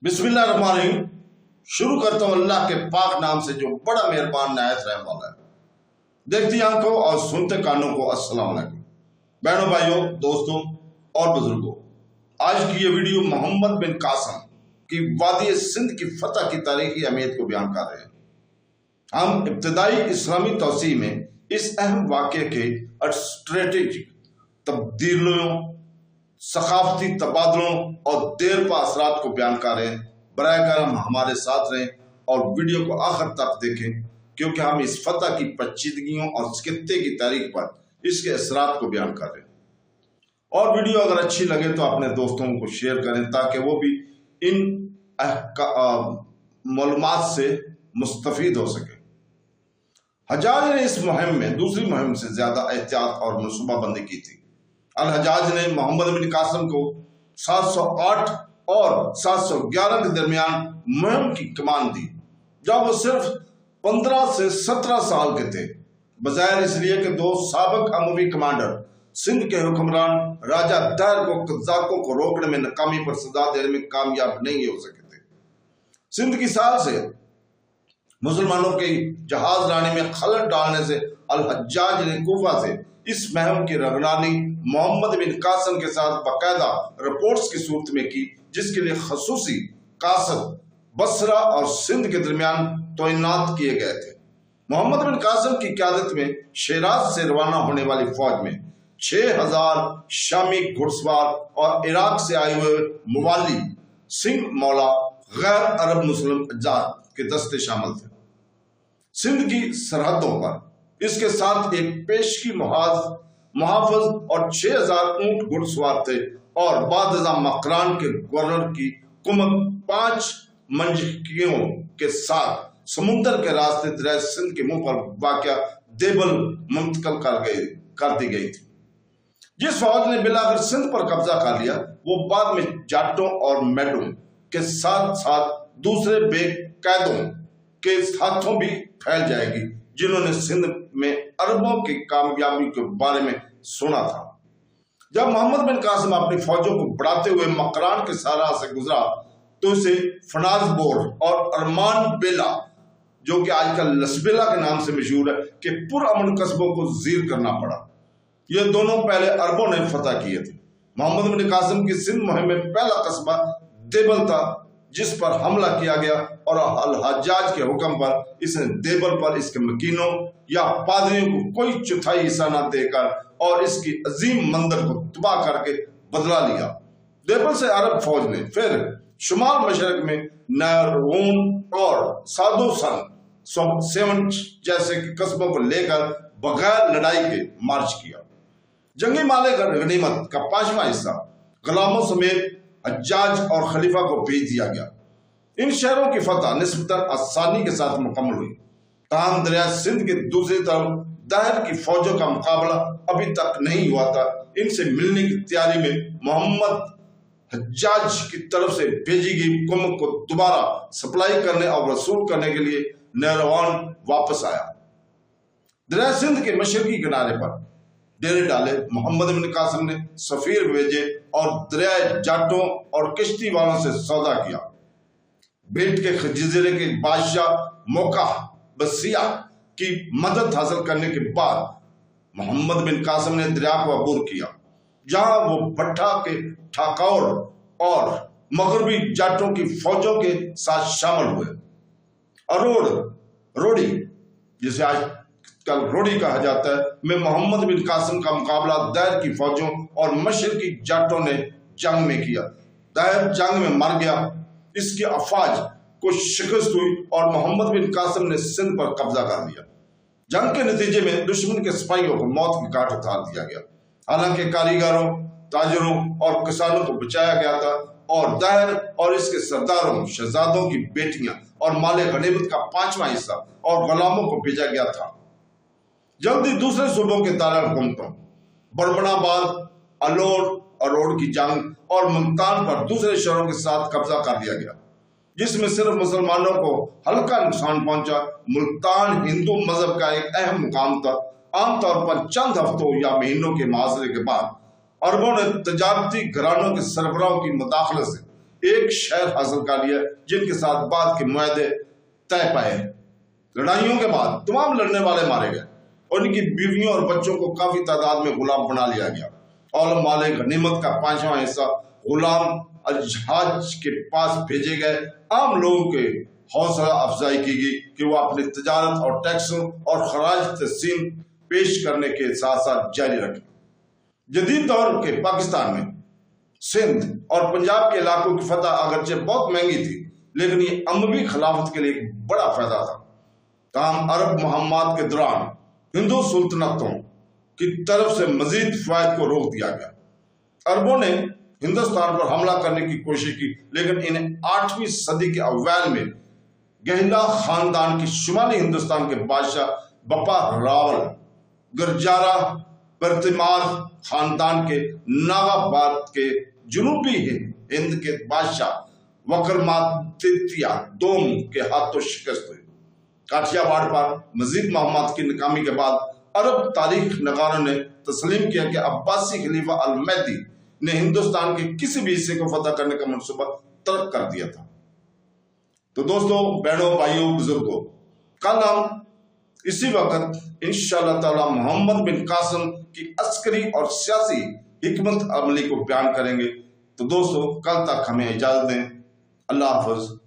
बिस्मिल्लाहिर्रहमानिर्रहीम। शुरू करता हूँ अल्लाह के पाक नाम से जो बड़ा मेहरबान नायत रहने वाला है। देखती आंखों और सुनते कानों को अस्सलाम वालेकुम। बहनों, भाइयों, दोस्तों और बुजुर्गों, आज की ये वीडियो मोहम्मद बिन कासिम की वादी सिंध की फतह की तारीखी अहमियत को बयान कर रहे हैं। हम इब्तदाई इस्लामी तौसी में इस अहम वाक़े के स्ट्रेटेजिक तब्दीलियों, सकाफती तबादलों और देर पा असरात को बयान कर रहे हैं। बराए करम हमारे साथ रहें और वीडियो को आखिर तक देखें, क्योंकि हम इस फतह की पेचीदगियों और खित्ते की तारीख पर इसके असरात को बयान कर रहे हैं। और वीडियो अगर अच्छी लगे तो अपने दोस्तों को शेयर करें ताकि वो भी इन मालूमात से मुस्तफीद हो सके। हज्जाज ने इस मुहिम में दूसरी मुहिम से ज्यादा एहतियात और मनसूबाबंदी की थी। अल हज्जाज ने मोहम्मद बिन कासिम को 708 और 711 के दरमियान मुहिम की कमान दी, जब वो सिर्फ 15 से 17 साल के थे, बजाय इसलिए कि दो साबिक अमवी कमांडर सिंध के हुक्मरान राजा दहर को कज़ाकों को रोकने में नाकामी पर सजा देने में कामयाब नहीं हो सके थे। सिंध की साल से मुसलमानों के जहाज रानी में खलल डालने से अल हज्जाज ने कूफा से इस मुहिम की रगनानी मोहम्मद बिन कासिम के साथ बाकायदा रिपोर्ट्स की सूरत में की, जिसके लिए खसूसी कासद बसरा और सिंध के दरमियान तैनात किए गए थे। मोहम्मद बिन कासिम की क़यादत में शिराज से रवाना होने वाली फौज में 6000 शामी घुड़सवार और इराक से आए हुए मुवाली सिंह मौला गैर अरब मुस्लिम अजाद के दस्ते शामिल थे। सिंध की सरहदों पर इसके साथ एक पेशगी मुहाफिज और 6000 ऊंट घुड़सवार थे और बाद मकरान के गवर्नर की कुमक 5 मंजकियों के साथ समुंदर के रास्ते दरिया सिंध के मुंह पर वाक़या देबल मुंतकिल कर दी गई थी। जिस फौज ने बिलाकर सिंध पर कब्जा कर लिया, वो बाद में जाटों और मेडों के साथ साथ दूसरे बेकायदों के हाथों भी फैल जाएगी, जिन्होंने सिंध में अरबों की कामयाबी के बारे में सुना था। जब मोहम्मद बिन कासिम अपनी फौजों को बढ़ाते हुए मकरान के सारा से गुजरा, तो इसे फनाजबोर और अरमान बेला, जो कि आजकल लसबेला के नाम से मशहूर है, के पुरअमन कस्बों को जीर करना पड़ा। ये दोनों पहले अरबों ने फतह किए थे। मोहम्मद बिन कासिम की सिंध मुहिम में पहला कस्बा देबल था, जिस पर हमला किया गया और अल हज्जाज के हुक्म पर इसने देबल पर इसके मकीनों या पादरियों को कोई चौथाई हिस्सा न देकर और इसकी अजीम मंदिर को तबाह करके बदला लिया। देबल से अरब फौज ने फिर शुमाल मशरक में नैरून और सादोसन 7 जैसे कस्बों को लेकर बगैर लड़ाई के मार्च किया। जंगी माले का गनीमत का 5वां हिस्सा गुलामों समेत हज्जाज और खलीफा को भेज दिया गया। इन शहरों की फतह निस्बतन आसानी के साथ मुकम्मल हुई। ताहम दरिया सिंध के दूसरी तरफ दहर की फौजों का मुकाबला अभी तक नहीं हुआ था। इनसे मिलने की तैयारी में मोहम्मद हज्जाज की तरफ से भेजी गई कुमक को दोबारा सप्लाई करने और वसूल करने के लिए नैरवान वापस आया। दरिया सिंध के मशरकी किनारे पर डेरे डाले मोहम्मद बिन कासिम ने सफीर भेजे और दरिया जाटों और किश्ती वालों से सौदा किया। बेट के जजीरे के बादशाह मौका बसिया की मदद हासिल करने के बाद मोहम्मद बिन कासिम ने दरिया को अबूर किया, जहां वो भट्टा के ठाकौर और मगरबी जाटों की फौजों के साथ शामिल हुए। अरोड़ रोड़ी, जिसे आज कल रोड़ी कहा जाता है, में मोहम्मद बिन कासिम का मुकाबला दहर की फौजों और मशरकी जाटों ने जंग में किया। दहर जंग में मर गया, इसकी अफवाज को शिकस्त हुई और मोहम्मद बिन कासिम ने सिंध पर कब्जा कर लिया। जंग के नतीजे में दुश्मन के सिपाहियों को मौत की काट उतार दिया गया। हालांकि कारीगरों, ताजरों और किसानों को बचाया गया था और दहर और इसके सरदारों, शहजादों की बेटियां और माले गनीमत का 5वां हिस्सा और गुलामों को भेजा गया था। जल्दी दूसरे सूबों के दारुल-हुकूमतों बड़बड़ाबाद, अलोड़, अरोड़ की जंग और मुल्तान पर दूसरे शहरों के साथ कब्जा कर लिया गया, जिसमें सिर्फ मुसलमानों को हल्का नुकसान पहुंचा। मुल्तान हिंदू मजहब का एक अहम मुकाम था। आमतौर पर चंद हफ्तों या महीनों के मुआसरे के बाद अरबों ने तजारती घरानों के सरबराहों की मुदाखलत से ایک شہر حاصل کر لیا جن کے ساتھ بعد کے معاہدے طے پائے۔ لڑائیوں کے بعد تمام لڑنے والے مارے گئے اور ان کی بیویوں اور بچوں کو کافی تعداد میں غلام بنا لیا گیا۔ اور مال غنیمت کا 5واں حصہ غلام الجحاج کے پاس بھیجے گئے۔ عام لوگوں کے حوصلہ افزائی کی گئی کہ وہ اپنی تجارت اور ٹیکسوں اور خراج تحسین پیش کرنے کے ساتھ ساتھ جاری رکھیں۔ جدید دور کے پاکستان میں سندھ اور پنجاب کے علاقوں کی فتح اگرچہ بہت مہنگی تھی، لیکن یہ عموی خلافت کے لیے ایک بڑا فائدہ تھا۔ تاہم عرب مہمات کے دوران ہندو سلطنتوں کی طرف سے مزید فوائد کو روک دیا گیا۔ عربوں نے ہندوستان پر حملہ کرنے کی کوشش کی، لیکن انہیں 8ویں صدی کے اوائل میں گہلا خاندان کی شمالی ہندوستان کے بادشاہ بپا راول گرجارا پرتیمار خاندان کے ناگاباد کے جنوبی ہند کے بادشاہ وکرمادتیہ دوم کے ہاتھوں شکست ہوئی۔ کاٹھیا واڑ پر مزید مہمات کی ناکامی کے بعد عرب تاریخ نگاروں نے تسلیم کیا کہ عباسی خلیفہ المہدی نے ہندوستان کے کسی بھی حصے کو فتح کرنے کا منصوبہ ترک کر دیا تھا۔ تو دوستوں، بہنوں، بھائیوں، بزرگوں، کل ہم اسی وقت انشاءاللہ تعالی محمد بن قاسم کی عسکری اور سیاسی حکمت عملی کو بیان کریں گے۔ تو دوستوں، کل تک ہمیں اجازت دیں۔ اللہ حافظ۔